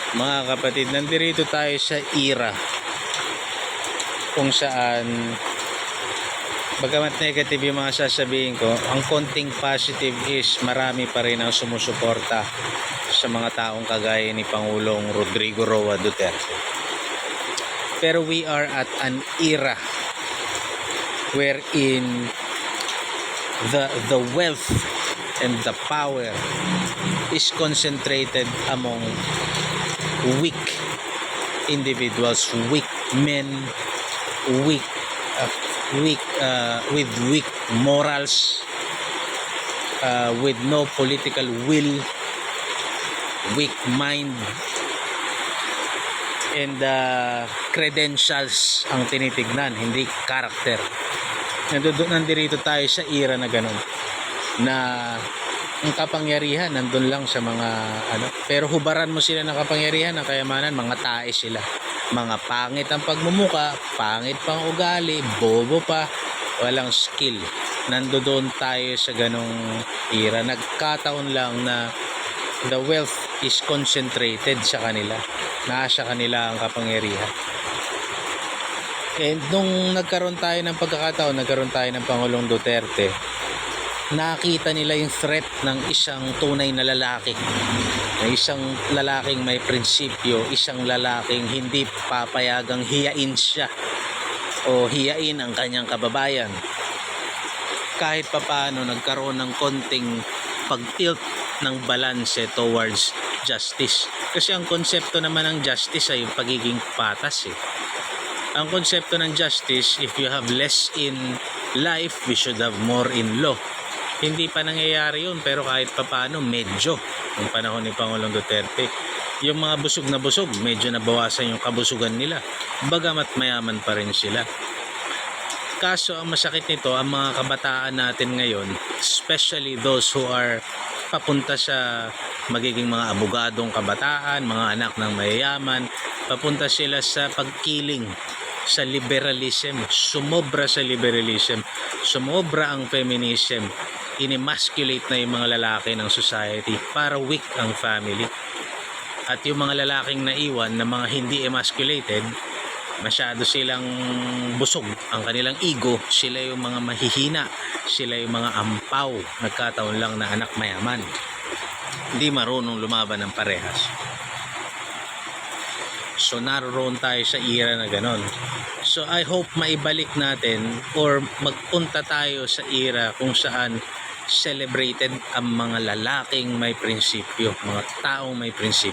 Mga kapatid, nandito tayo sa era kung saan bagamat negative yung mga sasabihin ko, ang konting positive is marami pa rin ang sumusuporta sa mga taong kagaya ni Pangulong Rodrigo Roa Duterte. Pero we are at an era wherein the wealth and the power is concentrated among weak individuals, weak men, weak with weak morals, with no political will, weak mind, and credentials ang tinitignan, hindi character. Nandito tayo sa era na ganun, na ang kapangyarihan nandun lang sa mga pero hubaran mo sila ng kapangyarihan, ng kayamanan, mga tae sila, mga pangit ang pagmumuka, pangit pang ugali, bobo pa, walang skill. Nandoon tayo sa ganong era. Nagkataon lang na the wealth is concentrated sa kanila, nasa kanila ang kapangyarihan. And nung nagkaroon tayo ng pagkakataon, nagkaroon tayo ng Pangulong Duterte, nakita nila yung threat ng isang tunay na lalaki, na isang lalaking may prinsipyo, isang lalaking hindi papayagang hiyain siya o hiyain ang kanyang kababayan. Kahit papaano nagkaroon ng konting pag-tilt ng balanse towards justice. Kasi ang konsepto naman ng justice ay yung pagiging patas . Ang konsepto ng justice, if you have less in life, we should have more in law. Hindi pa nangyayari yun, pero kahit papaano medyo ng panahon ni Pangulong Duterte, yung mga busog na busog, medyo nabawasan yung kabusugan nila, bagamat mayaman pa rin sila. Kaso ang masakit nito, ang mga kabataan natin ngayon, especially those who are papunta sa magiging mga abogadong kabataan, mga anak ng mayayaman, papunta sila sa pagkiling sa liberalism, sumobra sa liberalism, sumobra ang feminism, inimasculate na yung mga lalaki ng society para weak ang family. At yung mga lalaking naiwan na mga hindi emasculated, masyado silang busog ang kanilang ego, sila yung mga mahihina, sila yung mga ampaw, nagkataon lang na anak mayaman, hindi marunong lumaban ng parehas. So naroon tayo sa era na ganon. So I hope maibalik natin or magpunta tayo sa era kung saan celebrated ang mga lalaking may prinsipyo, mga taong may prinsipyo.